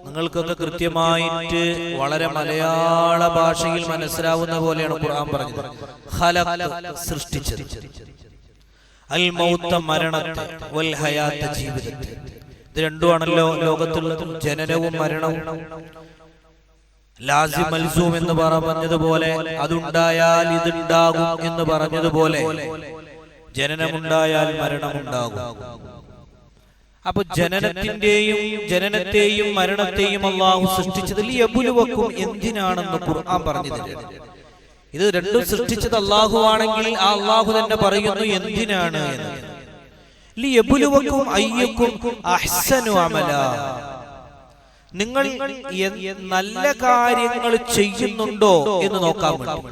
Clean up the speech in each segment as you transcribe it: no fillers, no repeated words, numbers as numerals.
നിങ്ങൾക്കൊക്കെ കൃത്യമായിട്ട് വളരെ മലയാള ഭാഷയിൽ മനസ്സിലാവുന്ന പോലെയാണ് ഖുർആൻ പറഞ്ഞത്. ഖലഖ് സൃഷ്ടിച്ചത്, അൽ മൗത മരണത്തെ, വൽ ഹയാത്ത ജീവിതത്തെ. ഇത് രണ്ടുമാണല്ലോ ലോകത്തുള്ളത്, ജനനവും മരണവും. ലാസിം മൽസൂം എന്ന് പറഞ്ഞതുപോലെ അതുണ്ടായാൽ ഇതുണ്ടാകും എന്ന് പറഞ്ഞതുപോലെ ജനനമുണ്ടായാൽ മരണമുണ്ടാകും. അപ്പൊ ജനനത്തെയും മരണത്തെയും അള്ളാഹു സൃഷ്ടിച്ചത് ലിയബ്ലുവക്കും, എന്തിനാണെന്ന് ഖുർആൻ പറഞ്ഞു തരുന്നു. ഇത് രണ്ടും സൃഷ്ടിച്ചത് അള്ളാഹു ആണെങ്കിൽ ആ അള്ളാഹു തന്നെ പറയുന്നു എന്തിനാണ് എന്ന്. ലിയബ്ലുവക്കും അയ്യക്കും അഹ്സനു അമല, നിങ്ങൾ നല്ല കാര്യങ്ങൾ ചെയ്യുന്നുണ്ടോ എന്ന് നോക്കാൻ വേണ്ടി.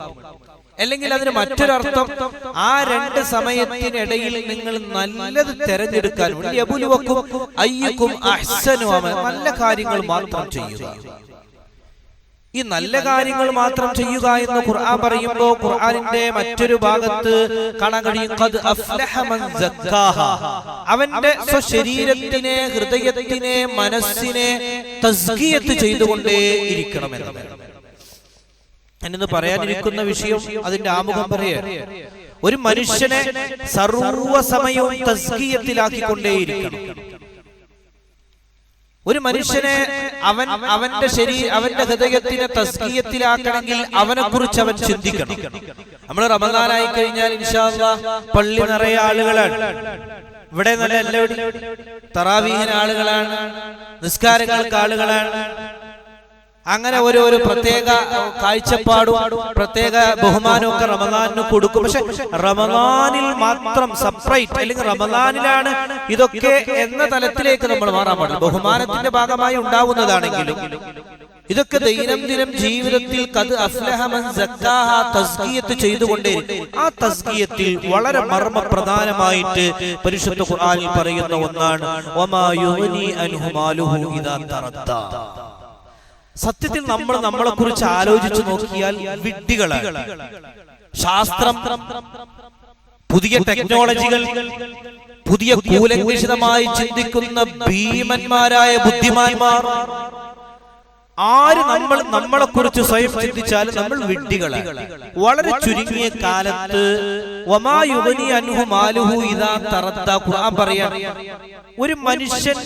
അല്ലെങ്കിൽ അതിന് മറ്റൊരർത്ഥം, ആ രണ്ട് സമയത്തിനിടയിൽ നിങ്ങൾ നല്ലത് തെരഞ്ഞെടുക്കാൻ വേണ്ടി യബ്ലുവക്കും അയ്യക്കും അഹ്സനു അമല, നല്ല കാര്യങ്ങൾ മാത്രം ചെയ്യുക. ഈ നല്ല കാര്യങ്ങൾ മാത്രം ചെയ്യുക എന്ന് ഖുർആൻ പറയുമ്പോൾ ഖുർആനിന്റെ മറ്റൊരു ഭാഗത്ത് കാണാൻ കഴിയും, ഖദ് അഫ്ലഹ മൻ സക്കാഹ, അവന്റെ സ്വശരീരത്തിനെ, ഹൃദയത്തിനെ, മനസ്സിനെ തസ്കിയത്ത് ചെയ്തുകൊണ്ടേ ഇരിക്കണമെന്ന്. എന്ന് പറയാനിരിക്കുന്ന വിഷയം അതിന്റെ ആമുഖം പറയുക, ഒരു മനുഷ്യനെ സർവ്വസമയവും തസ്കിയത്തിലാക്കിക്കൊണ്ടേയിരിക്കണം. ഒരു മനുഷ്യനെ അവന്റെ ഹൃദയത്തിനെ തസ്കിയത്തിലാക്കണമെങ്കിൽ അവനെ കുറിച്ച് അവൻ ചിന്തിക്കണം. നമ്മൾ റമദാനായി കഴിഞ്ഞാൽ ഇൻഷാ അല്ലാഹ് പള്ളി നിറയെ ആളുകളാണ്. ഇവിടെ നല്ല എല്ലാവരും തറാവീഹിന് ആളുകളാണ്, നിസ്കാരങ്ങൾക്ക് ആളുകളാണ്. അങ്ങനെ ഒരു പ്രത്യേക കാഴ്ചപ്പാടും പ്രത്യേക ബഹുമാനവും ഒക്കെ റമദാനിന് കൊടുക്കും. പക്ഷെ റമദാനിൽ മാത്രം സെപ്പറേറ്റ്, അല്ലെങ്കിൽ റമദാനിലാണ് ഇതൊക്കെ എന്ന തലത്തിലേക്ക് നമ്മൾ മാറാൻ പാടില്ല. ബഹുമാനത്തിന്റെ ഭാഗമായി ഉണ്ടാവുന്നതാണെങ്കിലും ഇതൊക്കെ ദൈനംദിനം ജീവിതത്തിൽ ഖദ് അഫ്ലഹ മൻ സക്കാഹ തസ്കിയത്ത് ചെയ്തുകൊണ്ടേയിരിക്കും. ആ തസ്കിയത്തിൽ വളരെ മർമ്മപ്രധാനമായിട്ട് പരിശുദ്ധ ഖുർആനിൽ പറയുന്ന ഒന്നാണ് വമാ യുഗ്നി അൻഹു മാലുഹു ഇദാ തറദ്ദ. സത്യത്തിൽ നമ്മളെ കുറിച്ച് ആലോചിച്ചു നോക്കിയാൽ വിഡ്ഢികളാണ്. ശാസ്ത്രം, പുതിയ ടെക്നോളജികൾ, പുതിയ കൂലങ്കഷിതമായി ചിന്തിക്കുന്ന ഭീമന്മാരായ ബുദ്ധിമാന്മാർ, ആര് നമ്മളെ കുറിച്ച് സ്വയം ചിന്തിച്ചാലും നമ്മൾ വിഡ്ഢികളാണ്. വളരെ ചുരുങ്ങിയ കാലത്ത് വമാ യുഗ്നി അൻഹു മാലുഹു ഇദാ തറദ്ദ, ഖുർആൻ പറയാൻ ഒരു മനുഷ്യൻ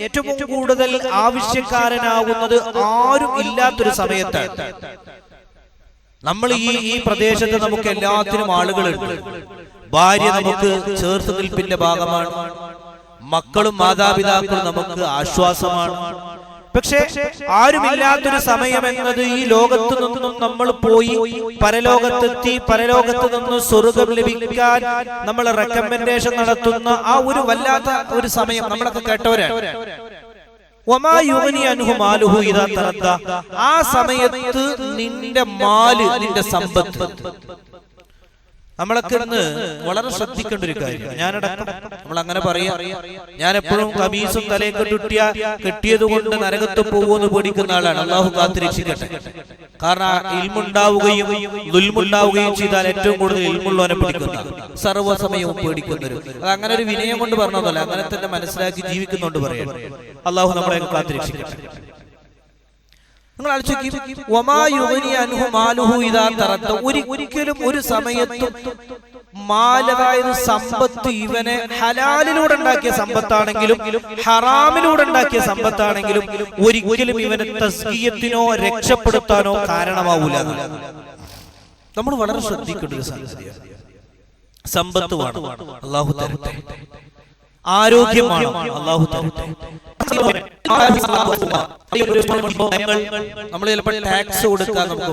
ഏറ്റവും കൂടുതൽ ആവശ്യക്കാരനാകുന്നത് ആരും ഇല്ലാത്തൊരു സമയത്താണ്. നമ്മൾ ഈ പ്രദേശത്ത് നമുക്ക് എല്ലാത്തിനും ആളുകളുണ്ട്. ഭാര്യ നമുക്ക് ചേർത്ത് നിൽപ്പിന്റെ ഭാഗമാണ്, മക്കളും മാതാപിതാക്കളും നമുക്ക് ആശ്വാസമാണ്. പക്ഷെ ആരുമില്ലാത്തൊരു സമയം എന്നത് ഈ ലോകത്ത് നിന്നും നമ്മൾ പോയി പരലോകത്തെത്തി, പരലോകത്ത് നിന്ന് സ്വർഗം ലഭിക്കാൻ നമ്മൾ റെക്കമെൻഡേഷൻ നടത്തുന്ന ആ ഒരു വല്ലാത്ത ഒരു സമയം നമ്മളൊക്കെ കേട്ടവരാണ്. വമാ യുഗ്നി അൻഹു മാലുഹു ഇദാ തറദ്ദ, ആ സമയത്ത് നിന്റെ മാല്, നിന്റെ സമ്പത്ത്, നമ്മളൊക്കെ ഇന്ന് വളരെ ശ്രദ്ധിക്കേണ്ട ഒരു കാര്യം. ഞാനടക്കം നമ്മൾ അങ്ങനെ പറയാ. ഞാൻ എപ്പോഴും കമീസും തലയും കെട്ടിയത് കൊണ്ട് നരകത്ത് പോകുമെന്ന് പേടിക്കുന്ന ആളാണ്. അള്ളാഹു കാത്തിരക്ഷിക്കട്ടെ. കാരണം ഇൽമുണ്ടാവുകയും ദുൽമുണ്ടാവുകയും ചെയ്താൽ ഏറ്റവും കൂടുതൽ ഇൽമുള്ളവനെ പിടിക്കുന്ന, സർവ്വസമയവും പേടിക്കുന്നവരും. അത് അങ്ങനെ ഒരു വിനയം കൊണ്ട് പറഞ്ഞതല്ല, അങ്ങനെ തന്നെ മനസ്സിലാക്കി ജീവിക്കുന്നുണ്ട് പറയാം. അള്ളാഹു നമ്മളെ കാത്തിരക്ഷിക്കട്ടെ. നിങ്ങൾ ആലോചിക്കും, വമാ യുഗ്നി അൻഹു മാലുഹു ഇദാ തറദ്ദ, ഒരിക്കലും ഒരു സമയത്തും മാലതായത് സമ്പത്ത് ഇവനെ ഹലാലിലൂടെ ഉണ്ടാക്കിയ സമ്പത്താണെങ്കിലും ഹറാമിലൂടെ ഉണ്ടാക്കിയ സമ്പത്താണെങ്കിലും ഒരിക്കലും ഇവനെ തസ്കിയത്തിനോ രക്ഷപ്പെടുത്താനോ കാരണമാവൂല. നമ്മൾ വളരെ ശ്രദ്ധിക്കേണ്ട ഒരു സംഗതിയാണ്. സമ്പത്ത് വേണം, അല്ലാഹു തരട്ടെ. ആരോഗ്യമാണ്, അല്ലാഹു തരട്ടെ. നമ്മൾ ചിലപ്പോൾ ടാക്സ് കൊടുക്കാൻ നമുക്ക്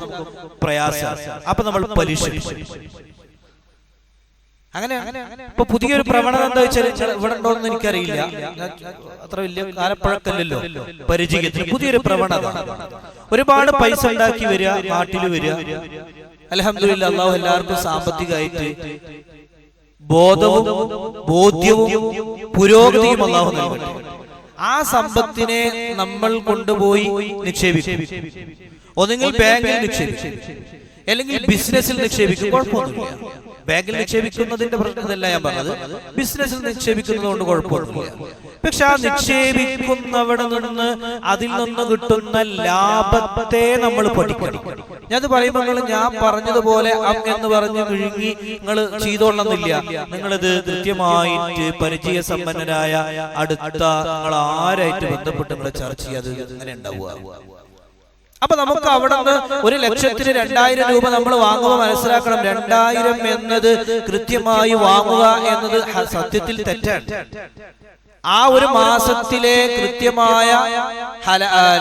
പ്രയാസം, അപ്പൊ നമ്മൾ പലിശ. അങ്ങനെ ഇപ്പൊ പുതിയൊരു പ്രവണത എന്താ വെച്ചാൽ, ഇവിടെ ഉണ്ടോന്ന് എനിക്കറിയില്ല, അത്ര വലിയ കാലപ്പഴക്കല്ലല്ലോ പരിചയത്തിന്. പുതിയൊരു പ്രവണത, ഒരുപാട് പൈസ ഉണ്ടാക്കി വരിക, നാട്ടിൽ വരിക. അൽഹംദുലില്ലാഹ്, അല്ലാഹു എല്ലാവർക്കും സാമ്പത്തികമായിട്ട് ബോധവും ബോധ്യവും പുരോഗതിയും അല്ലാഹു നൽകട്ടെ. ആ സമ്പത്തിനെ നമ്മൾ കൊണ്ടുപോയി നിക്ഷേപിക്കും. ഒന്നുകിൽ ബാങ്കിൽ നിക്ഷേപിക്കും, അല്ലെങ്കിൽ ബിസിനസ്സിൽ നിക്ഷേപിക്കും, കുഴപ്പമൊന്നുമില്ല. ബാങ്കിൽ നിക്ഷേപിക്കുന്നതിന്റെ പ്രശ്നമല്ല ഞാൻ പറഞ്ഞത്, ബിസിനസ്സിൽ നിക്ഷേപിക്കുന്നതുകൊണ്ട് കുഴപ്പമൊന്നുമില്ല. പക്ഷെ ആ നിക്ഷേപിക്കുന്നവിടെ നിന്ന് അതിൽ നിന്ന് കിട്ടുന്ന ലാഭത്തെ നമ്മൾ പഠിക്കണം. ഞാനത് പറയുമ്പോൾ ഞാൻ പറഞ്ഞതുപോലെ എന്ന് പറഞ്ഞ് വിഴുങ്ങി നിങ്ങൾ ചെയ്തോളണമെന്നില്ല. നിങ്ങളിത് കൃത്യമായിട്ട് പരിചയസമ്പന്നരായ അടുത്ത നിങ്ങൾ ആരായിട്ട് ബന്ധപ്പെട്ട് നിങ്ങൾ ചർച്ച ചെയ്യാതെ അങ്ങനെ ഉണ്ടാവുക. അപ്പൊ നമുക്ക് അവിടെ നിന്ന് 1,00,000-ന് 2,000 രൂപ നമ്മൾ വാങ്ങുമ്പോൾ മനസ്സിലാക്കണം, 2,000 എന്നത് കൃത്യമായി വാങ്ങുക എന്നത് സത്യത്തിൽ തെറ്റാണ്. ആ ഒരു മാസത്തിലെ കൃത്യമായ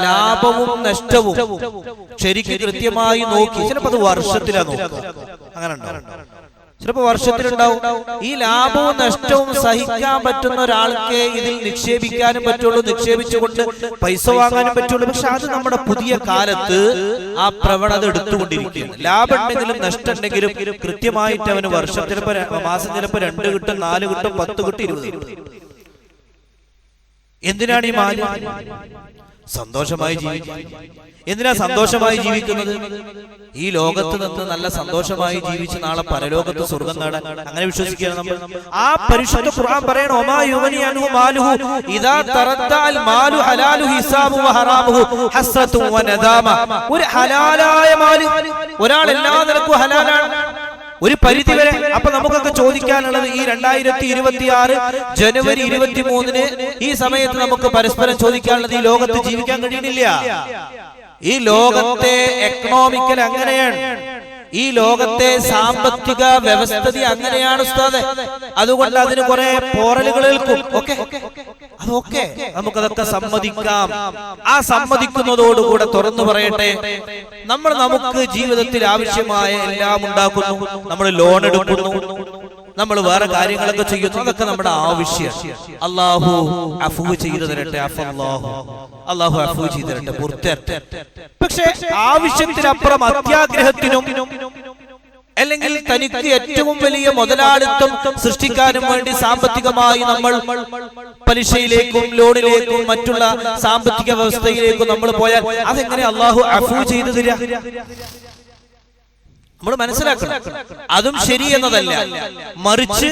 ലാഭവും നഷ്ടവും ശരിക്കും കൃത്യമായി നോക്കി, ചിലപ്പോൾ അത് വർഷത്തിലാണ് നോക്കുക, അങ്ങനെ ഉണ്ടാവും, ചിലപ്പോ വർഷത്തിലുണ്ടാവും. ഈ ലാഭവും നഷ്ടവും സഹിക്കാൻ പറ്റുന്ന ഒരാൾക്ക് ഇതിൽ നിക്ഷേപിക്കാനും പറ്റുള്ളൂ, നിക്ഷേപിച്ചുകൊണ്ട് പൈസ വാങ്ങാനും പറ്റുള്ളൂ. പക്ഷെ അത് നമ്മുടെ പുതിയ കാലത്ത് ആ പ്രവണത എടുത്തുകൊണ്ടിരിക്കുകയാണ്. ലാഭം ഉണ്ടെങ്കിലും നഷ്ടം ഉണ്ടെങ്കിലും കൃത്യമായിട്ട് അവന് വർഷം ചിലപ്പോ മാസം ചിലപ്പോ 2 കിട്ടും, 4 കിട്ടും, 10 കിട്ടും, 20 കിട്ടും. എന്തിനാണ് ഈ മാലിന്യം? സന്തോഷമായി ജീവിക്കുക. എന്തിനാ സന്തോഷമായി ജീവിക്കുന്നത്? ഈ ലോകത്ത് നിന്ന് നല്ല സന്തോഷമായി ജീവിച്ച് നാളെ പരലോകത്ത് സ്വർഗം നേടാൻ അങ്ങനെ വിശ്വസിക്കുകയാണ് നമ്മൾ. ആ പരിശുദ്ധ ഖുർആൻ പറയണം, ഒമാ യുഗ്നി അൻഹു മാലുഹു ഇദാ തറദ്ദഅൽ മാലു ഹലാലു ഹിസാബു വഹറാമുഹു ഹസ്റതു വനദാമ. ഒരു ഹലാലായ മാല്, ഒരാൾ എല്ലാ നിലക്കും ഹലാലാണ് ഒരു പരിധി വരെ. അപ്പൊ നമുക്കൊക്കെ ചോദിക്കാനുള്ളത്, ഈ 2026 ജനുവരി 23-ന് ഈ സമയത്ത് നമുക്ക് പരസ്പരം ചോദിക്കാനുള്ളത്, ഈ ലോകത്ത് ജീവിക്കാൻ കഴിയണില്ല. ഈ ലോകത്തെ എക്കണോമിക്കൽ അങ്ങനെയാണ്, ഈ ലോകത്തെ സാമ്പത്തിക വ്യവസ്ഥിതി അങ്ങനെയാണ് ഉസ്താദേ. അതുകൊണ്ട് അതിന് കുറെ പോറലുകൾ ഏൽക്കും. അതൊക്കെ നമുക്കതൊക്കെ സമ്മതിക്കാം. ആ സമ്മതിക്കുന്നതോടുകൂടെ തുറന്നു പറയട്ടെ, നമുക്ക് ജീവിതത്തിൽ ആവശ്യമായ എല്ലാം ഉണ്ടാക്കുന്നു, നമ്മൾ ലോൺ എടുക്കുന്നു, നമ്മൾ വേറെ കാര്യങ്ങളൊക്കെ ചെയ്യുന്നു, അതൊക്കെ നമ്മുടെ ആവശ്യമാണ്. അല്ലാഹു അഫൂ ചെയ്തു തരട്ടെ, അല്ലാഹു അഫൂ ചെയ്തു തരട്ടെ, പുറത്തേറ്റെ. പക്ഷെ ആവശ്യത്തിനപ്പുറം അത്യാഗ്രഹത്തിനും അല്ലെങ്കിൽ തനിക്ക് ഏറ്റവും വലിയ മുതലാളിത്തം സൃഷ്ടിക്കാനും വേണ്ടി സാമ്പത്തികമായി നമ്മൾ പലിശയിലേക്കും ലോണിലേക്കും മറ്റുള്ള സാമ്പത്തിക വ്യവസ്ഥയിലേക്കും നമ്മൾ പോയാൽ അതെങ്ങനെ അല്ലാഹു അഫൂ ചെയ്തു തരാ? നമ്മൾ മനസ്സിലാക്കണം, അതും ശരി എന്നതല്ല. മറിച്ച്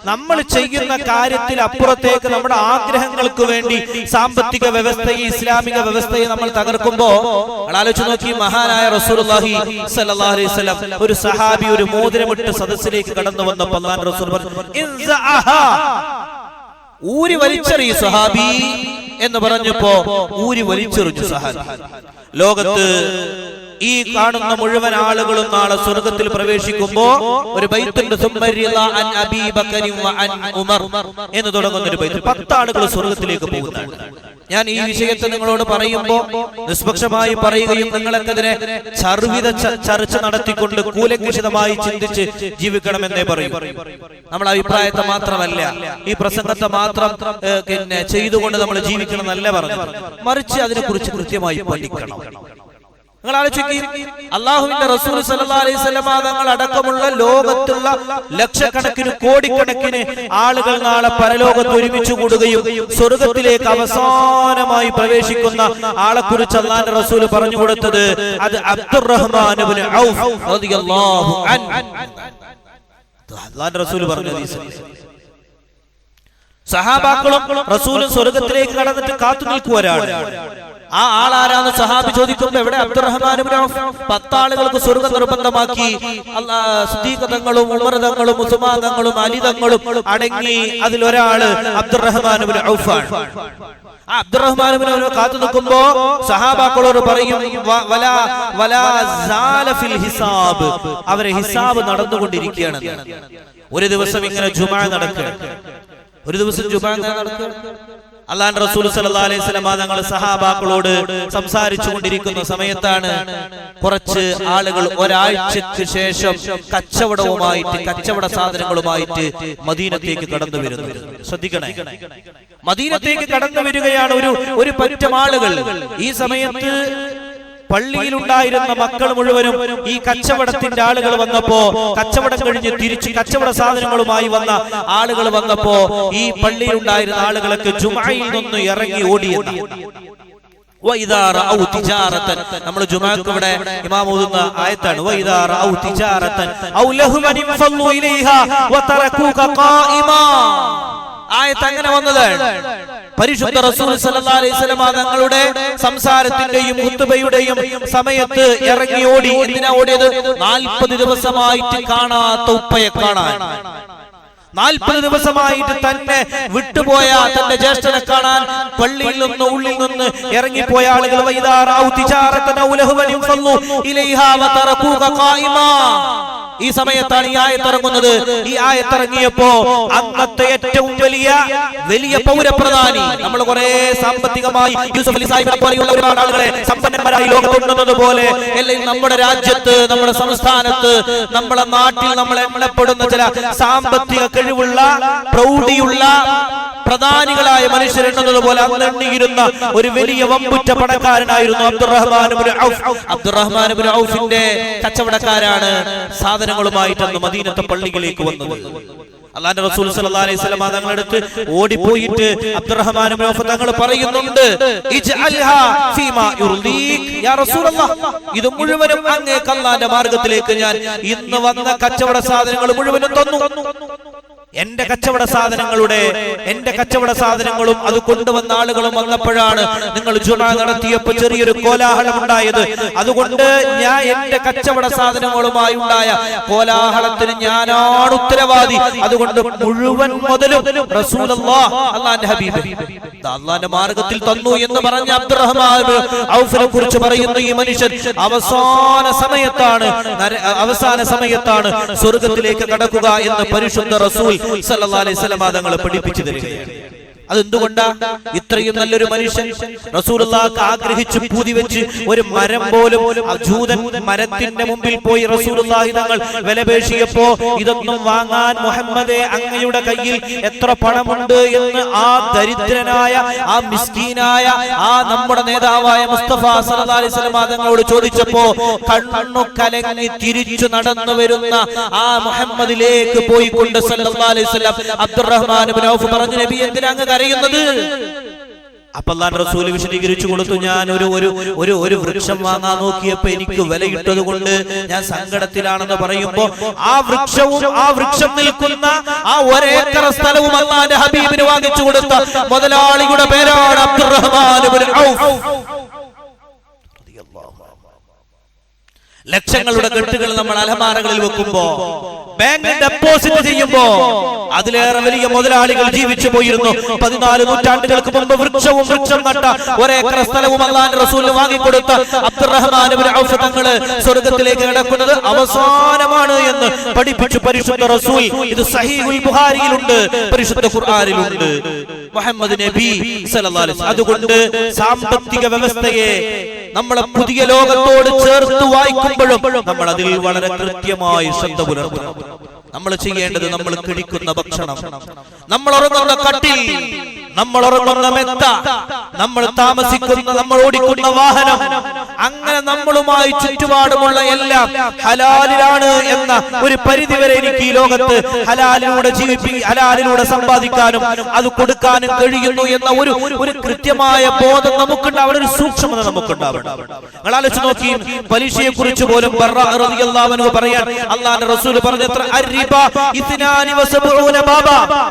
നമ്മൾ ചെയ്യുന്ന കാര്യത്തിൽ അപ്പുറത്തേക്ക് നമ്മുടെ ആഗ്രഹങ്ങൾക്ക് വേണ്ടി സാമ്പത്തിക വ്യവസ്ഥയെ, ഇസ്ലാമിക വ്യവസ്ഥയെ നമ്മൾ തകർക്കുമ്പോ, ആലോചിച്ച് നോക്കി, മഹാനായ റസൂലുള്ളാഹി സ്വല്ലല്ലാഹു അലൈഹി വസല്ലം ഒരു സഹാബി ഒരു മോതിരമിട്ട് സദസ്സിലേക്ക് കടന്നു വന്നപ്പോൾ അല്ലാഹുവിന്റെ റസൂൽ പറഞ്ഞു, ഊരി വലിച്ചെറിയ സഹാബി എന്ന് പറഞ്ഞപ്പോ ഊരി വലിച്ചെറിഞ്ഞു സഹാബി. ലോകത്ത് ഈ കാണുന്ന മുഴുവൻ ആളുകളും നാളെ സ്വർഗത്തിൽ പ്രവേശിക്കുമ്പോ ഒരു ബൈത്തുണ്ട്, എന്ന് തുടങ്ങുന്ന ഒരു ബൈത്ത്. 10 ആളുകൾ സ്വർഗത്തിലേക്ക് പോകുന്നതാണ്. ഞാൻ ഈ വിഷയത്തെ നിങ്ങളോട് പറയുമ്പോ നിഷ്പക്ഷമായി പറയുകയും നിങ്ങളൊക്കെ ഇതിനെ ചർച്ച നടത്തിക്കൊണ്ട് കൂലങ്കഷിതമായി ചിന്തിച്ച് ജീവിക്കണമെന്നേ പറയും. നമ്മൾ അഭിപ്രായത്തെ മാത്രമല്ല, ഈ പ്രസംഗത്തെ മാത്രം ചെയ്തുകൊണ്ട് നമ്മൾ ജീവിക്കണം എന്നല്ല പറഞ്ഞു, മറിച്ച് അതിനെക്കുറിച്ച് കൃത്യമായി പഠിക്കണം. നിങ്ങൾ ആലോചിക്കുക, അല്ലാഹുവിന്റെ റസൂൽ സല്ലല്ലാഹു അലൈഹി വസല്ലം തങ്ങൾ അടക്കമുള്ള ലോകത്തുള്ള ലക്ഷക്കണക്കിന് കോടിക്കണക്കിന് ആളുകൾ നാളെ പരലോകത്ത് ഒരുമിച്ച് കൂടുകയും സ്വർഗത്തിലേക്ക് അവസാനമായി പ്രവേശിക്കുന്ന ആളെ കുറിച്ച് അല്ലാഹുവിന്റെ റസൂൽ പറഞ്ഞു കൊടുത്തത് അത് അബ്ദുറഹ്മാൻ ഇബ്നു ഔഫ് റളിയല്ലാഹു അൻഹു. അല്ലാഹുവിന്റെ റസൂൽ പറഞ്ഞു, സഹാബാക്കളും റസൂലും സ്വർഗത്തിലേക്ക് കടന്നിട്ട് കാത്തു നിൽക്കുവരാണ്. ആ ആളാരാന്ന് സഹാബി ചോദിക്കുമ്പോ, എവിടെ? അബ്ദുറഹ്മാൻ ഇബ്നു ഔഫ്. 10 ആളുകൾക്ക് സ്വർഗ്ഗം നിർബന്ധമാക്കി. സിദ്ദീഖ് തങ്ങളും ഉമർ തങ്ങളും ഉസ്മാൻ തങ്ങളും അലി തങ്ങളും അടങ്ങി അതിലൊരാള് അബ്ദുറഹ്മാൻ ഇബ്നു ഔഫാണ്. ആ അബ്ദുറഹ്മാൻ ഇബ്നു ഔഫ് കാത്തു നിൽക്കുമ്പോ സഹാബാക്കളോട് പറയും, അവരെ ഹിസാബ് നടന്നുകൊണ്ടിരിക്കുകയാണ്. ഒരു ദിവസം ഇങ്ങനെ ജുമാ നടക്കുക, ഒരു ദിവസം ജുമാ നടക്കുക. അല്ലാഹുവിന്റെ റസൂൽ സല്ലല്ലാഹു അലൈഹി വസല്ലം തങ്ങൾ സഹാബാക്കളോട് സംസാരിച്ചു കൊണ്ടിരിക്കുന്ന സമയത്താണ് കുറച്ച് ആളുകൾ ഒരാഴ്ചക്ക് ശേഷം കച്ചവട സാധനങ്ങളുമായിട്ട് മദീനത്തേക്ക് കടന്നു വരുന്നത്. ശ്രദ്ധിക്കണേ, മദീനത്തേക്ക് കടന്നു വരികയാണ് ഒരു പറ്റം ആളുകൾ. ഈ സമയത്ത് പള്ളിയിലുണ്ടായിരുന്ന മക്കൾ മുഴുവനും ഈ കച്ചവടത്തിന്റെ ആളുകൾ വന്നപ്പോ, കച്ചവടം കഴിഞ്ഞ് തിരിച്ച് കച്ചവട സാധനങ്ങളുമായി വന്ന ആളുകൾ വന്നപ്പോ ഈ പള്ളിയിലുണ്ടായിരുന്ന ആളുകളൊക്കെ ജുമഅയിൽ നിന്ന് ഇറങ്ങി ഓടിയെന്ന്. നമ്മൾ ജുമാക്ക് ഇവിടെ ഇമാം ഓതുന്ന ആയത്താണ് വഇദാ റഔ തിജാറതൻ ഔ ലഹ്വൻ ഫല്ലു ഇലൈഹാ വതറകൂക ഖായിമാ. ആയത്ത് അങ്ങനെ വന്നതാണ്. പരിശുദ്ധ റസൂൽ സല്ലല്ലാഹു അലൈഹി വസല്ലം തങ്ങളുടെ സംസാരത്തിന്റെയും ഖുത്ബയുടെയും സമയത്ത് ഇറങ്ങി ഓടി. എന്തിനാ ഓടിയത്? 40 ദിവസമായിട്ട് കാണാത്ത ഉപ്പയെ കാണാൻ. 40 ദിവസമായിട്ട് തന്നെ വിട്ടുപോയ തന്റെ ജ്യേഷ്ഠനെ കാണാൻ പള്ളിയിൽ നിന്ന് ഉള്ളിൽ നിന്ന് ഇറങ്ങിപ്പോയ ആളുകൾ ഈ സമയത്താണ് ഈ ആയത്തിറങ്ങുന്നത്. ഈ ആയത്തിറങ്ങിയപ്പോ അന്നത്തെ ഏറ്റവും വലിയ പൗരപ്രധാനി, നമ്മൾ കുറെ സാമ്പത്തികമായി യൂസുഫ് അലി സാഹിബിനെ പോലെയുള്ള ഒരുപാട് ആളുകളെ സമ്പന്നന്മാരായി ലോകത്തുള്ളത് പോലെ അല്ലെങ്കിൽ നമ്മുടെ രാജ്യത്ത്, നമ്മുടെ സംസ്ഥാനത്ത്, നമ്മുടെ നാട്ടിൽ നമ്മൾ എണ്ണപ്പെടുന്ന ചില സാമ്പത്തിക കഴിവുള്ള പ്രൗഢിയുള്ള പ്രധാനികളായ മനുഷ്യരെന്നത് പോലെ അന്നെണ്ണിയിരുന്ന ഒരു വലിയ വമ്പുറ്റ പണക്കാരനായിരുന്നു അബ്ദുറഹ്മാൻ ഇബ്നു ഔഫിന്റെ കച്ചവടക്കാരാണ് സാധനങ്ങളുമായിട്ട് അന്ന് മദീനത്തെ പള്ളിയിലേക്ക് വന്നത്. അല്ലാഹുവിന്റെ റസൂൽ സല്ലല്ലാഹു അലൈഹി വസല്ലം തങ്ങളുടെ അടുത്ത് ഓടിപ്പോയിട്ട് അബ്ദുറഹ്മാൻ ഇബ്നു ഔഫ് തങ്ങൾ പറയുന്നുണ്ട്, ഇജ്അൽഹാ ഫീമാ യുർദീക് യാ റസൂലല്ലാഹ്, ഇത് മുഴുവനും അങ്ങേക്ക് അല്ലാഹുവിന്റെ മാർഗ്ഗത്തിലേക്ക് ഞാൻ ഇന്ന് വന്ന കച്ചവട സാധനങ്ങൾ മുഴുവനും തന്നു. എന്റെ കച്ചവട സാധനങ്ങളും അത് കൊണ്ടുവന്ന ആളുകളും വന്നപ്പോഴാണ് നിങ്ങൾ ജുമാ നടത്തിയപ്പോൾ ചെറിയൊരു കോലാഹലം ഉണ്ടായത്. അതുകൊണ്ട് ഞാൻ എന്റെ കച്ചവട സാധനങ്ങളുമായി ഉണ്ടായ കോലാഹലത്തിന് ഞാനാണ് ഉത്തരവാദി. അതുകൊണ്ട് മുഴുവൻ മുതലും റസൂലുള്ളാഹ് അല്ലാഹുവിന്റെ ഹബീബ് അല്ലാഹുവിന്റെ മാർഗ്ഗത്തിൽ തന്നു എന്ന് പറഞ്ഞ അബ്ദുറഹ്മാൻ ഔഫിനെ കുറിച്ച് പറയുന്ന ഈ മനുഷ്യൻ അവസാന സമയത്താണ് സ്വർഗ്ഗത്തിലേക്ക് കടക്കുക എന്ന് പരിശുദ്ധ റസൂൽ സല്ലല്ലാഹു അലൈഹി വസല്ലം തങ്ങൾ പഠിപ്പിച്ചു തരികയാണ്. അതെന്തുകൊണ്ടാ? ഇത്രയും നല്ലൊരു മനുഷ്യൻ റസൂലുള്ളാഹിക്ക് ആഗ്രഹിച്ചു പൂതി വെച്ച് ഒരു മരം പോലും ജൂതൻ മരത്തിന്റെ മുമ്പിൽ പോയി റസൂലുള്ളാഹി തങ്ങൾ വിലപേശിയപ്പോ ഇതൊന്നും വാങ്ങാൻ മുഹമ്മദേ അങ്ങയുടെ കയ്യിൽ എത്ര പണമുണ്ട് എന്ന് ആ ദരിദ്രനായ, ആ മിസ്കീനായ, ആ നമ്മുടെ നേതാവായ മുസ്തഫ സല്ലല്ലാഹു അലൈഹി വസല്ലം തങ്ങളോട് ചോദിച്ചപ്പോ കണ്ണു കലങ്ങി തിരിച്ചു നടന്നു വരുന്ന ആ മുഹമ്മദിലേക്ക് പോയിക്കൊണ്ട് സല്ലല്ലാഹു അലൈഹി വസല്ലം അബ്ദുറഹ്മാൻ ഇബ്നു ഔഫ് പറഞ്ഞു, നബി എന്തിനാ അങ്ങ് കരയുന്നത്? അപ്പോൾ അല്ലാഹുവിന്റെ റസൂൽ വിശദീകരിച്ചു കൊടുത്തു, ഞാൻ ഒരു വൃക്ഷം വാങ്ങാൻ നോക്കിയപ്പോ എനിക്ക് വിലയിട്ടത് കൊണ്ട് ഞാൻ സങ്കടത്തിലാണെന്ന് പറയുമ്പോ ആ വൃക്ഷം നിൽക്കുന്ന ആ ഒരേക്കർ സ്ഥലവും അല്ലാഹുവിന്റെ ഹബീബിന് വാങ്ങിച്ചു കൊടുത്ത മുതലാളിയുടെ പേരാണ് അബ്ദുറഹ്മാൻ ഇബ്നു ഔഫ്. ലക്ഷങ്ങളുടെ കെട്ടുകൾ നമ്മൾ അലമാരകളിൽ വെക്കുമ്പോ, ബാങ്കിൽ ഡെപ്പോസിറ്റ് ചെയ്യുമ്പോ അതിലേറെ വലിയ മുതലാളികൾ ജീവിച്ചു പോയിരുന്നു. 14 നൂറ്റാണ്ടുകൾക്ക് മുമ്പ് വൃക്ഷം നട്ട ഒരേക്കർ സ്ഥലവും അല്ലാഹുവിന്റെ റസൂൽ വാങ്ങിക്കൊടുത്ത അബ്ദുറഹ്മാൻ ഇബ്നു ഔഫ് തങ്ങള് സ്വർഗ്ഗത്തിലേക്ക് കിടക്കുന്നത് അവസാനമാണ് എന്ന് പഠിപ്പിച്ചു പരിശുദ്ധ റസൂൽ. ഇത് സഹീഹുൽ ബുഖാരിയിലുണ്ട്, പരിശുദ്ധ ഖുർആനിലുണ്ട്. മുഹമ്മദ് നബി സല്ലല്ലാഹു അലൈഹി വസല്ലം അതുകൊണ്ട് സാമ്പത്തിക വ്യവസ്ഥയെ നമ്മളെ പുതിയ ലോകത്തോട് ചേർത്ത് വായിക്കുമ്പോഴും നമ്മൾ അതിൽ വളരെ കൃത്യമായി ശ്രദ്ധ പുലർത്തണം. നമ്മൾ ചെയ്യേണ്ടത്, നമ്മൾ കഴിക്കുന്ന ഭക്ഷണം, നമ്മൾ ഉറങ്ങുന്ന കട്ടിൽ, നമ്മൾ ഉറങ്ങുന്ന മെത്ത, നമ്മൾ താമസിക്കുന്ന, നമ്മൾ ഓടിക്കുന്ന വാഹനം, അങ്ങനെ നമ്മളുമായി ചുറ്റുപാടുമുള്ള എല്ലാം ഹലാലിലാണ് എന്ന ഒരു പരിധിവരെ എനിക്ക് ഈ ലോകത്ത് ഹലാലിലൂടെ സമ്പാദിക്കാനും അത് കൊടുക്കാനും കഴിയുന്നു എന്ന ഒരു കൃത്യമായ ബോധം നമുക്കുണ്ടാവണം, ഒരു സൂക്ഷ്മത നമുക്കുണ്ടാവണം. നിങ്ങൾ ആലോചിച്ച് നോക്കി, പലിശയെ കുറിച്ച് പോലും റളിയല്ലാഹു അൻഹു പറയാൻ അല്ലാഹുവിന്റെ റസൂൽ പറഞ്ഞത്ര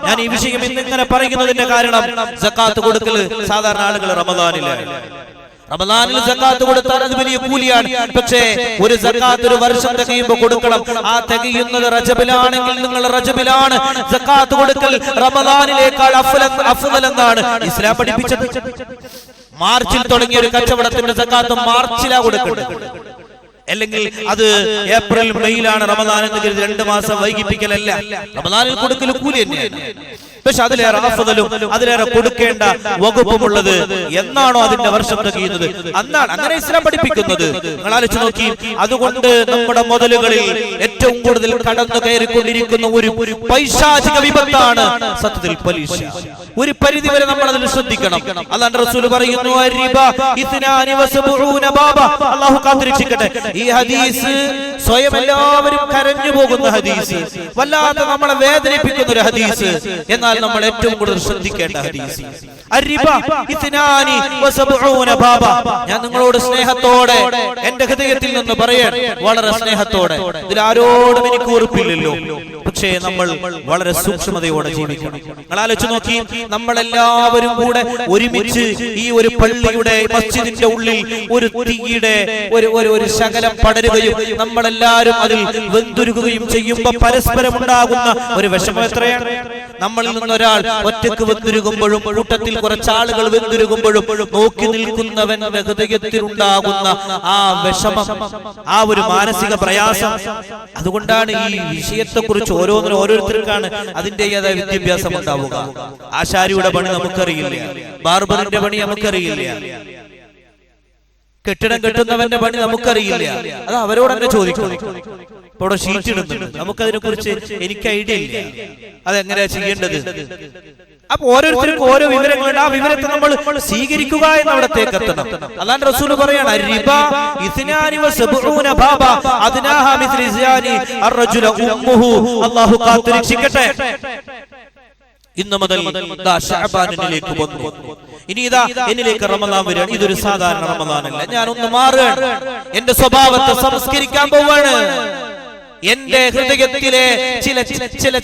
ഞാൻ ഈ വിഷയം ഇന്നിങ്ങനെ പറയുന്നതിന്റെ കാരണം, സക്കാത്ത് കൊടുക്കൽ സാധാരണ ആളുകൾ റമദാനിൽ സക്കാത്ത് കൊടുത്താൽ അത് വലിയ കൂലിയാണ്. പക്ഷേ ഒരു സക്കാത്ത് ഒരു വർഷം തികയുമ്പോൾ കൊടുക്കണം. ആ തികയുന്നത് റജബിലാണെങ്കിൽ നിങ്ങൾ റജബിലാണ് സക്കാത്ത് കൊടുക്കൽ റമദാനിലേക്കാൾ അഫ്ളൽ എന്നാണ് ഇസ്ലാം പഠിപ്പിച്ചത്. മാർച്ചിൽ തുടങ്ങിയ ഒരു കച്ചവടത്തിന്റെ സക്കാത്ത് മാർച്ചിലാ കൊടുക്കേണ്ടത്, അല്ലെങ്കിൽ അത് ഏപ്രിൽ മെയ്യിലാണ് റമദാൻ എന്ന് കരുതി 2 മാസം വൈകിപ്പിക്കലല്ല. റമദാനിൽ കൊടുക്കൽ കൂലി തന്നെയാണ്. പക്ഷെ അതിലേറെ കൊടുക്കേണ്ട വകുപ്പുമുള്ളത് എന്നാണോ അതിന്റെ വർഷം തികയുന്നത് അന്നാണ്. അങ്ങനെ ഇസ്ലാം പഠിപ്പിക്കുന്നത്. നിങ്ങൾ ആലോചിച്ച് നോക്കി, അതുകൊണ്ട് നമ്മുടെ മുതലുകളിൽ ഏറ്റവും കൂടുതൽ കടന്നു കയറിക്കൊണ്ടിരിക്കുന്ന ഒരു പൈശാചിക വിപത്താണ് സത്യത്തിൽ പലിശ. ഒരു പരിധി വരെ നമ്മൾ അതിൽ ശ്രദ്ധിക്കണം. അല്ലാഹുവിന്റെ റസൂൽ പറയുന്നു, അല്ലാഹു കാത്തിരക്ഷിക്കട്ടെ. ഈ ഹദീസ് സ്വയം എല്ലാവരും കരഞ്ഞു പോകുന്ന ഹദീസ്, വല്ലാതെ നമ്മളെ വേദനിപ്പിക്കുന്ന ഒരു ഹദീസ്. എന്നാൽ നമ്മൾ ഏറ്റവും കൂടുതൽ ശ്രദ്ധിക്കേണ്ട ഹദീസ് ഞാൻ നിങ്ങളോട് സ്നേഹത്തോടെ എന്റെ ഹൃദയത്തിൽ നിന്ന് പറയാൻ, വളരെ സ്നേഹത്തോടെ. ഇതിൽ ആരോടും എനിക്ക് ഉറപ്പില്ലല്ലോ, പക്ഷേ നമ്മൾ വളരെ സൂക്ഷ്മതയോടെ ജീവിക്കണം. നിങ്ങൾ ആലോചിച്ച് നോക്കി, നമ്മളെല്ലാവരും കൂടെ ഒരുമിച്ച് ഈ ഒരു പള്ളിയുടെ മസ്ജിദിന്റെ ഉള്ളിൽ ഒരു തീയുടെ ഒരു ശകലം പടരുകയും നമ്മളെല്ലാവരും അതിൽ വെന്തുരുകുകയും ചെയ്യുമ്പോൾ പരസ്പരം ഉണ്ടാകുന്ന ഒരു വിഷമം എത്രയാണ്. നമ്മളിൽ നിന്നൊരാൾ ഒറ്റക്ക് വെന്തുരുകുമ്പോഴും കൂട്ടത്തിൽ കുറച്ചാളുകൾ വെന്തുരുകുമ്പോഴും നോക്കി നിൽക്കുന്നവന്റെ ഹൃദയത്തിലുണ്ടാകുന്ന ആ വിഷമം, ആ ഒരു മാനസിക പ്രയാസം. അതുകൊണ്ടാണ് ഈ വിഷയത്തെക്കുറിച്ച് ഓരോരുത്തർക്കാണ് അതിൻ്റെതായ വിദ്യാഭ്യാസം ഉണ്ടാവുക. ആശാരിയുടെ പണി നമുക്കറിയില്ല, ബാർബറിന്റെ പണി നമുക്കറിയില്ല, കെട്ടിടം കെട്ടുന്നവന്റെ പണി നമുക്കറിയില്ല. അത് അവരോട് തന്നെ ചോദിക്കണം. ഇവിടെ ഷീറ്റ് ഇടുന്നുണ്ട്, നമുക്കതിനെ കുറിച്ച് എനിക്ക് ഐഡിയ ഇല്ല, അതെങ്ങനെയാ ചെയ്യേണ്ടത്. അപ്പൊ ഓരോരുത്തർക്കും ഓരോ വിവരങ്ങളുണ്ട്. ആ വിവരത്തെ നമ്മൾ സ്വീകരിക്കുക എന്ന അവിടത്തേക്ക് എത്തണം. അല്ലാണ്ട് റസൂൽ പറയാണ് അല്ലാഹു കാത്തുരക്ഷിക്കട്ടെ. ഇന്ന് മുതൽ ശഅബാനിലേക്ക് വന്നു. ഇനി ഇതാ എന്നിലേക്ക് റമദാൻ വരികയാണ്. ഇതൊരു സാധാരണ റമദാനല്ല, ഞാനൊന്ന് മാറുകയാണ്, എന്റെ സ്വഭാവത്തെ സംസ്കരിക്കാൻ പോവാണ്. എന്റെ ഹൃദയത്തിലെ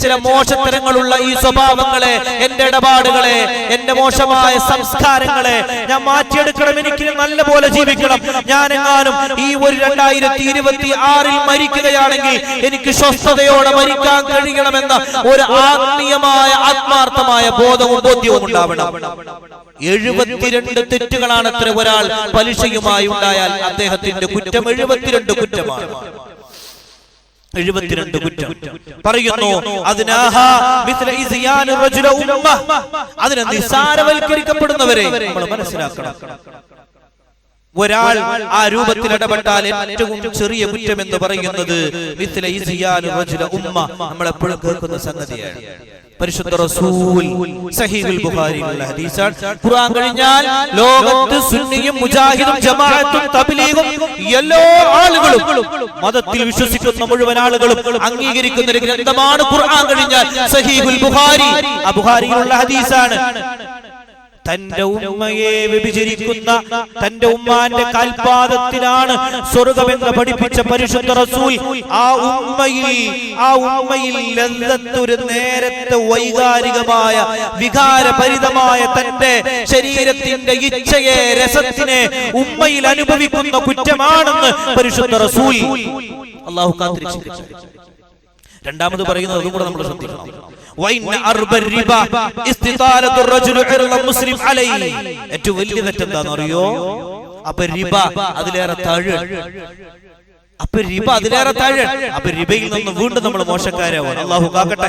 ചില മോശത്തരങ്ങളുള്ള ഈ സ്വഭാവങ്ങളെ, എന്റെ ഇടപാടുകളെ, എന്റെ മോശമായ സംസ്കാരങ്ങളെ ഞാൻ മാറ്റിയെടുക്കണം. എനിക്ക് നല്ല പോലെ ജീവിക്കണം. ഞാനെങ്ങാനും ഈ ഒരു 2026 മരിക്കുകയാണെങ്കിൽ എനിക്ക് സ്വസ്ഥതയോടെ മരിക്കാൻ കഴിയണമെന്ന ഒരു ആത്മാർത്ഥമായ ബോധവും ബോധ്യവും ഉണ്ടാവണം. 72 തെറ്റുകളാണ് അത്ര ഒരാൾ പലിശയുമായി ഉണ്ടായാൽ അദ്ദേഹത്തിന്റെ കുറ്റം 72 കുറ്റമാണ്. 72 കുറ്റം പറയുന്നു. അതിനെ നിസ്സാരവൽക്കരിക്കപ്പെടുന്നവരെ നമ്മൾ മനസ്സിലാക്കണം. ഒരാൾ ആ രൂപത്തിൽ ഇടപെട്ടാൽ ഏറ്റവും ചെറിയ കുറ്റം എന്ന് പറയുന്നത് നമ്മളെപ്പോഴും കേൾക്കുന്ന സംഗതിയാണ്. പരിശുദ്ധ റസൂൽ സഹീഹുൽ ബുഖാരിയിലുള്ള ഹദീസാണ്. ഖുർആൻ കഴിഞ്ഞാൽ ലോകത്ത് സുന്നിയും മുജാഹിദും ജമാഅത്തും തബ്ലീഗും എല്ലാ ആളുകളും മതത്തിൽ വിശ്വസിക്കുന്ന മുഴുവൻ ആളുകളും അംഗീകരിക്കുന്ന ഒരു ഗ്രന്ഥമാണ് ഖുർആൻ കഴിഞ്ഞാൽ സഹീഹുൽ ബുഖാരി. ആ ബുഖാരിയിലുള്ള ഹദീസാണ്. തന്റെ ഉമ്മയെ വ്യഭിചരിക്കുന്ന തന്റെ ഉമ്മാന്റെ കാൽപാദത്തിലാണ് സ്വർഗമെന്ന് പഠിപ്പിച്ച പരിശുദ്ധ റസൂൽ ആ ഉമ്മയിൽ ലദ്ദത്തൊരു നേരത്തെ വൈകാരികമായ വികാരഭരിതമായ തന്റെ ശരീരത്തിന്റെ ഇച്ഛയെ, രസത്തിനെ ഉമ്മയിൽ അനുഭവിക്കുന്ന കുറ്റമാണെന്ന് പരിശുദ്ധ റസൂൽ. അല്ലാഹു കാത്തിരക്ഷിക്കട്ടെ. രണ്ടാമത് പറയുന്നത് അതും കൂടെ നമ്മൾ ശ്രദ്ധിക്കണം. ഏറ്റവും വലിയ തെറ്റെന്താന്ന് അറിയോ? അപ്പൊ റിബ അതിലേറെ താഴെ. അപ്പൊ റിബയിൽ നിന്ന് വീണ്ടും നമ്മൾ മോശക്കാരാവാണ്. അല്ലാഹു കാക്കട്ടെ.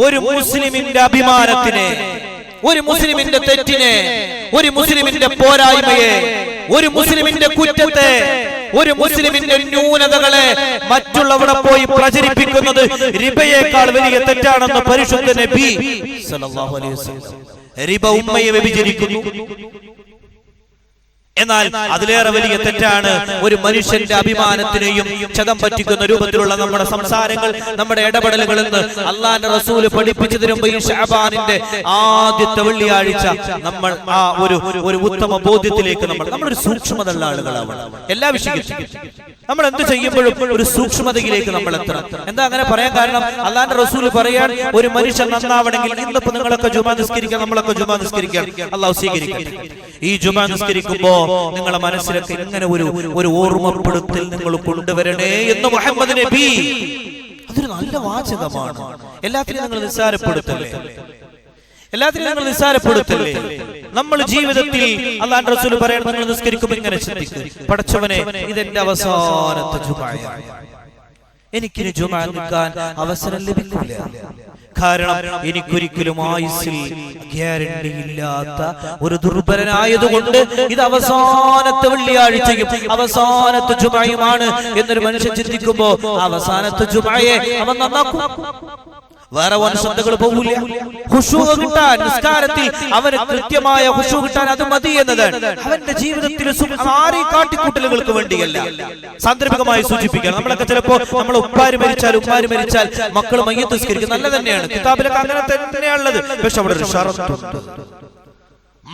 ഒരു മുസ്ലിമിന്റെ അഭിമാനത്തിനെ, ഒരു മുസ്ലിമിന്റെ തെറ്റിനെ, ഒരു മുസ്ലിമിന്റെ പോരായ്മയെ, ഒരു മുസ്ലിമിന്റെ കുറ്റത്തെ, ഒരു മുസ്ലിമിന്റെ ന്യൂനതകളെ മറ്റുള്ളവിടെ പോയി പ്രചരിപ്പിക്കുന്നത് റിബയേക്കാൾ വലിയ തെറ്റാണെന്ന് പരിശുദ്ധ നബി സല്ലല്ലാഹു അലൈഹി വസല്ലം. റിബ ഉമ്മയെ വ്യഭിചരിക്കുന്നു. എന്നാൽ അതിലേറെ വലിയ തെറ്റാണ് ഒരു മനുഷ്യന്റെ അഭിമാനത്തിനെയും ക്ഷതം പറ്റിക്കുന്ന രൂപത്തിലുള്ള നമ്മുടെ സംസാരങ്ങൾ, നമ്മുടെ ഇടപെടലുകൾ എന്ന് അല്ലാഹുവിന്റെ റസൂൽ പഠിപ്പിച്ചതിനു മുമ്പ് ഈ ശഅബാനിന്റെ ആദ്യത്തെ വെള്ളിയാഴ്ച നമ്മൾ ആ ഒരു ഉത്തമ ബോധ്യത്തിലേക്ക് നമ്മളൊരു സൂക്ഷ്മതയുള്ള ആളുകളാവണം. എല്ലാ വിഷയത്തിലും നമ്മൾ എന്ത് ചെയ്യുമ്പോഴും ഒരു സൂക്ഷ്മതയിലേക്ക് നമ്മൾ എത്തണം. എന്താ അങ്ങനെ പറയാൻ കാരണം? അല്ലാഹുവിന്റെ റസൂൽ പറയാൻ, ഒരു മനുഷ്യൻ നന്നാവണമെങ്കിൽ ഇന്നിപ്പോ നിങ്ങളൊക്കെ ജുമാ നിസ്കരിക്കാൻ, നമ്മളൊക്കെ ജുമാ നിസ്കരിക്കാൻ, അല്ലാഹു സ്വീകരിക്കട്ടെ. ഈ ജുമാ നിസ്കരിക്കുമ്പോ നിങ്ങളെ മനസ്സിലൊക്കെ ഇങ്ങനെ ഒരു ഓർമ്മപ്പെടുത്തൽ നിങ്ങൾ കൊണ്ടുവരണേ എന്ന് മുഹമ്മദ് നബി. അതൊരു നല്ല വാചകമാണ്. എല്ലാത്തിനും നിങ്ങൾ നിസ്സാരപ്പെടുത്തല്ലേ. നമ്മൾ ജീവിതത്തിൽ അല്ലാഹുവിന്റെ റസൂൽ പറയാൻ, നിങ്ങൾ നിസ്കരിക്കുമ്പോൾ ഇങ്ങനെ ചിന്തിക്കും, പടച്ചവനെ ഇതെന്റെ അവസാനത്തെ ജുമഅയാണ്, എനിക്കിനി ജുമഅ നിൽക്കാൻ അവസരം ലഭിക്കില്ല. കാരണം എനിക്കൊരിക്കലും ആയുസ്സിൽ ഗ്യാരണ്ടി ഇല്ലാത്ത ഒരു ദുർബലനായതുകൊണ്ട് ഇത് അവസാനത്തെ വെള്ളിയാഴ്ചയും അവസാനത്തെ ജുമഅയുമാണ് എന്നൊരു മനുഷ്യൻ ചിന്തിക്കുമ്പോ അവസാനത്തെ ജുമഅയെ അവൻ നന്നാക്കും. വേറെ ശ്രദ്ധകൾ പോകില്ല. ഖുശൂ കിട്ടാൻ നിസ്കാരത്തിൽ അവന് കൃത്യമായ ഖുശൂ കിട്ടാൻ അത് മതി എന്നതാണ്. അവന്റെ ജീവിതത്തിൽ ആരെയും കാട്ടിക്കൂട്ടലുകൾക്ക് വേണ്ടിയല്ല, സാന്ദർഭികമായി സൂചിപ്പിക്കണം. നമ്മളൊക്കെ ചിലപ്പോ നമ്മളെ ഉമ്മാര് മരിച്ചാൽ മക്കൾ മയ്യത്ത് നിസ്കരിക്കും, നല്ല തന്നെയാണ്, കിതാബിലൊക്കെ അങ്ങനെ തന്നെയാണുള്ളത്. പക്ഷെ അവിടെ ഒരു ഷറത്തുണ്ട്.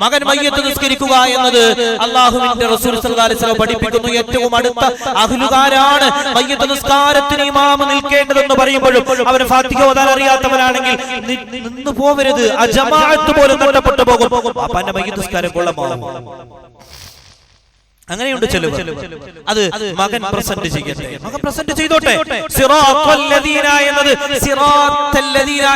മകൻ മയ്യത്ത് നിസ്കരിക്കുക എന്നത് അല്ലാഹുവിന്റെ റസൂൽ സല്ലല്ലാഹു അലൈഹി വസല്ലം പഠിപ്പിക്കുന്നു. ഏറ്റവും അടുത്ത അഹ്ലുകാരാണ് മയ്യത്ത് നിസ്കാരത്തിന് ഇമാം നിൽക്കേണ്ടതെന്ന് പറയുമ്പോഴും അവന് ഫാത്തിഹ ഓതാൻ അറിയാത്തവനാണെങ്കിൽ നിന്ന് പോവരുത്, ആ ജമാഅത്ത് പോലും നഷ്ടപ്പെട്ടു പോകും. അപ്പന്റെ മയ്യത്ത് നിസ്കാരം കൊള്ളമാവും. അങ്ങനെയുണ്ട് ചിലവ്. അത് മകൻ പ്രസന്റ് ചെയ്യട്ടെ, മകൻ പ്രസന്റ് ചെയ്തോട്ടെ. സിറാത്തൽ ലദീന എന്നത് സിറാത്തൽ ലദീന